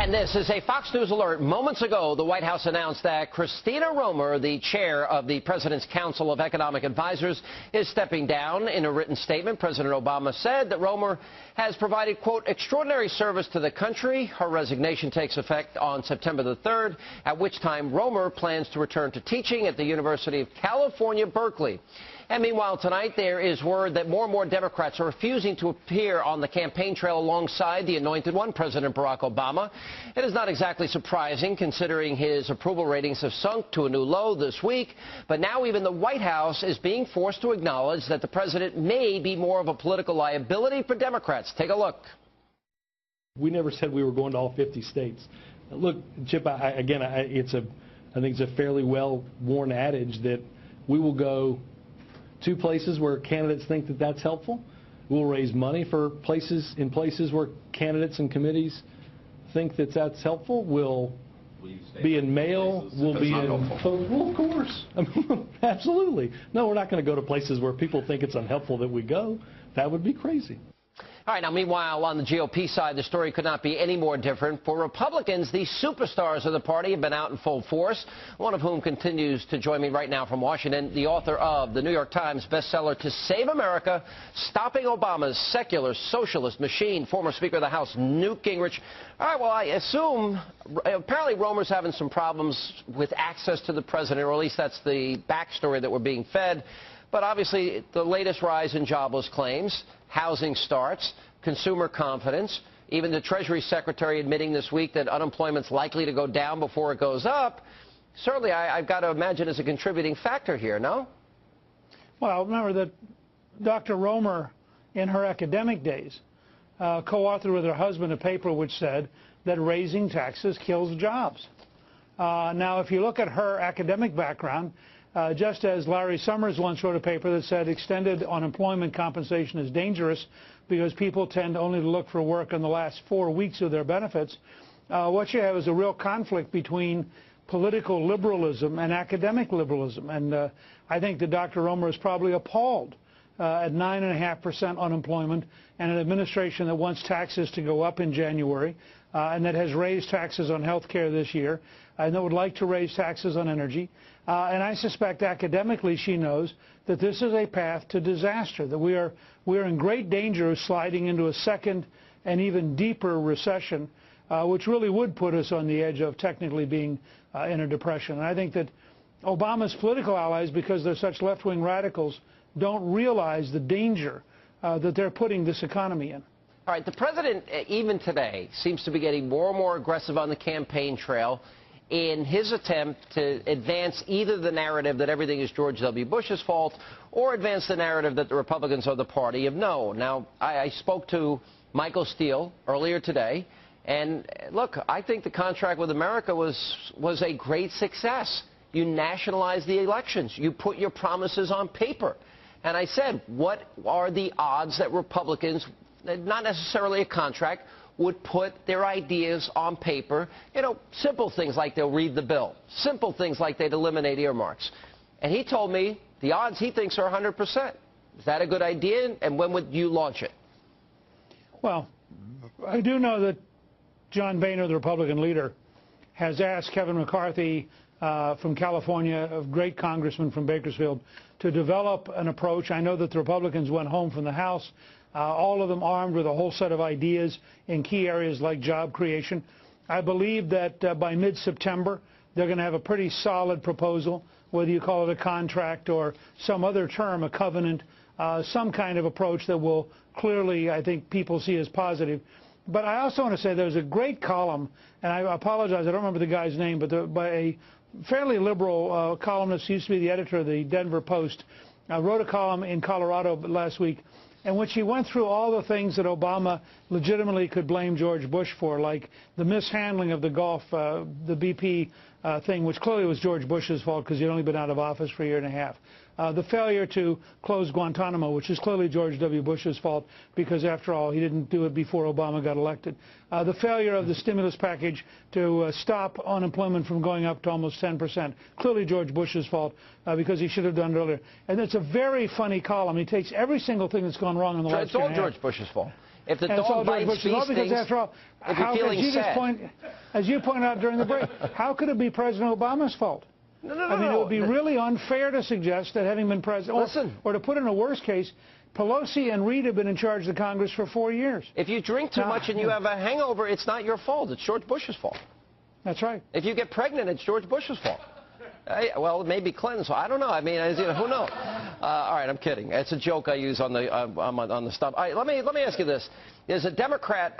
And this is a Fox News alert. Moments ago, the White House announced that Christina Romer, the chair of the President's Council of Economic Advisors, is stepping down. In a written statement, President Obama said that Romer has provided, quote, extraordinary service to the country. Her resignation takes effect on September the 3rd, at which time Romer plans to return to teaching at the University of California, Berkeley. And meanwhile, tonight, there is word that more and more Democrats are refusing to appear on the campaign trail alongside the anointed one, President Barack Obama. It is not exactly surprising, considering his approval ratings have sunk to a new low this week. But now even the White House is being forced to acknowledge that the president may be more of a political liability for Democrats. Take a look. We never said we were going to all 50 states. Look, Chip, I think it's a fairly well-worn adage that we will go to places where candidates think that that's helpful. We'll raise money for places where candidates and committees think that that's helpful. We'll be in mail. We'll be in. Well, of course. I mean, absolutely. No, we're not going to go to places where people think it's unhelpful that we go. That would be crazy. All right, now, meanwhile, on the GOP side, the story could not be any more different. For Republicans, the superstars of the party have been out in full force, one of whom continues to join me right now from Washington, the author of the New York Times bestseller, To Save America, Stopping Obama's Secular Socialist Machine, former Speaker of the House, Newt Gingrich. All right, well, I assume, apparently Romer's having some problems with access to the president, or at least that's the backstory that we're being fed. But obviously, the latest rise in jobless claims, housing starts, consumer confidence, even the Treasury Secretary admitting this week that unemployment's likely to go down before it goes up, certainly I've got to imagine is a contributing factor here, no? Well, remember that Dr. Romer, in her academic days, co-authored with her husband a paper which said that raising taxes kills jobs. Now, if you look at her academic background, just as Larry Summers once wrote a paper that said extended unemployment compensation is dangerous because people tend only to look for work in the last 4 weeks of their benefits, what you have is a real conflict between political liberalism and academic liberalism. And I think that Dr. Romer is probably appalled at 9.5% unemployment and an administration that wants taxes to go up in January and that has raised taxes on health care this year and that would like to raise taxes on energy. And I suspect academically she knows that this is a path to disaster, that we are in great danger of sliding into a second and even deeper recession, which really would put us on the edge of technically being in a depression. And I think that Obama's political allies, because they're such left-wing radicals, don't realize the danger that they're putting this economy in. All right, the president, even today, seems to be getting more and more aggressive on the campaign trail in his attempt to advance either the narrative that everything is George W. Bush's fault or advance the narrative that the Republicans are the party of no. Now, I spoke to Michael Steele earlier today, and look, I think the contract with America was a great success. You nationalized the elections. You put your promises on paper. And I said, what are the odds that Republicans, not necessarily a contract, would put their ideas on paper? You know, simple things like they'll read the bill, simple things like they'd eliminate earmarks. And he told me the odds he thinks are 100%. Is that a good idea? And when would you launch it? Well, I do know that John Boehner, the Republican leader, has asked Kevin McCarthy from California, a great congressman from Bakersfield, to develop an approach. I know that the Republicans went home from the House, all of them armed with a whole set of ideas in key areas like job creation. I believe that by mid-September, they're going to have a pretty solid proposal, whether you call it a contract or some other term, a covenant, some kind of approach that will clearly, I think, people see as positive. But I also want to say there's a great column, and I apologize, I don't remember the guy's name, but by a fairly liberal columnist, used to be the editor of the Denver Post, wrote a column in Colorado last week in which he went through all the things that Obama legitimately could blame George Bush for, like the mishandling of the Gulf, the BP thing, which clearly was George Bush's fault because he'd only been out of office for a year and a half. The failure to close Guantanamo, which is clearly George W. Bush's fault because, after all, he didn't do it before Obama got elected. The failure of the stimulus package to stop unemployment from going up to almost 10%, clearly George Bush's fault because he should have done it earlier. And it's a very funny column. He takes every single thing that's gone wrong in the last year and a half. It's all George Bush's fault. If the dog bites, because, after all, if you're feeling sad. as you pointed out during the break, how could it be President Obama's fault? No. I mean, it would be really unfair to suggest that having been president, or to put in a worse case, Pelosi and Reid have been in charge of the Congress for 4 years. If you drink too much and you have a hangover, it's not your fault. It's George Bush's fault. That's right. If you get pregnant, it's George Bush's fault. Well, it may be Clinton's fault. I don't know. I mean, who knows? All right, I'm kidding. It's a joke I use on the stuff. All right, let me ask you this. There's a Democrat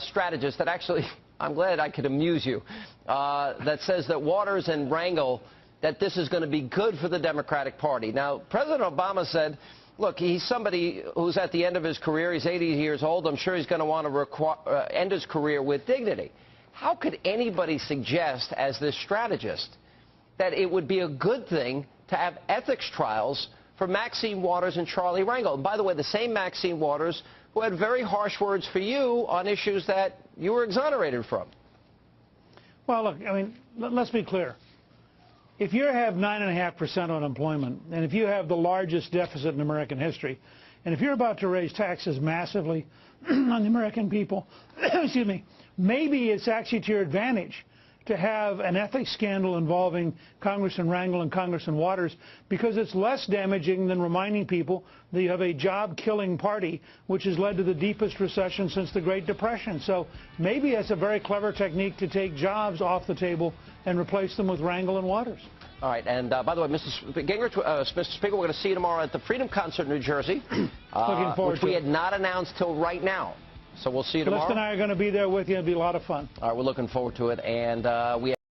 strategist that actually, I'm glad I could amuse you, that says that Waters and Rangel, that this is going to be good for the Democratic Party. Now, President Obama said, look, he's somebody who's at the end of his career. He's 80 years old. I'm sure he's going to want to end his career with dignity. How could anybody suggest, as this strategist, that it would be a good thing to have ethics trials for Maxine Waters and Charlie Rangel? And by the way, the same Maxine Waters who had very harsh words for you on issues that you were exonerated from. Well, look, I mean, let's be clear. If you have 9.5% unemployment, and if you have the largest deficit in American history, and if you're about to raise taxes massively on the American people, excuse me, maybe it's actually to your advantage to have an ethics scandal involving Congressman Rangel and Congressman Waters, because it's less damaging than reminding people that you have a job-killing party which has led to the deepest recession since the Great Depression. So maybe it's a very clever technique to take jobs off the table and replace them with Rangel and Waters. All right, and by the way, Mr. Speaker, we're going to see you tomorrow at the Freedom Concert in New Jersey, Looking forward which we had not announced till right now. So we'll see you tomorrow. Liz and I are going to be there with you. It'll be a lot of fun. All right, we're looking forward to it, and we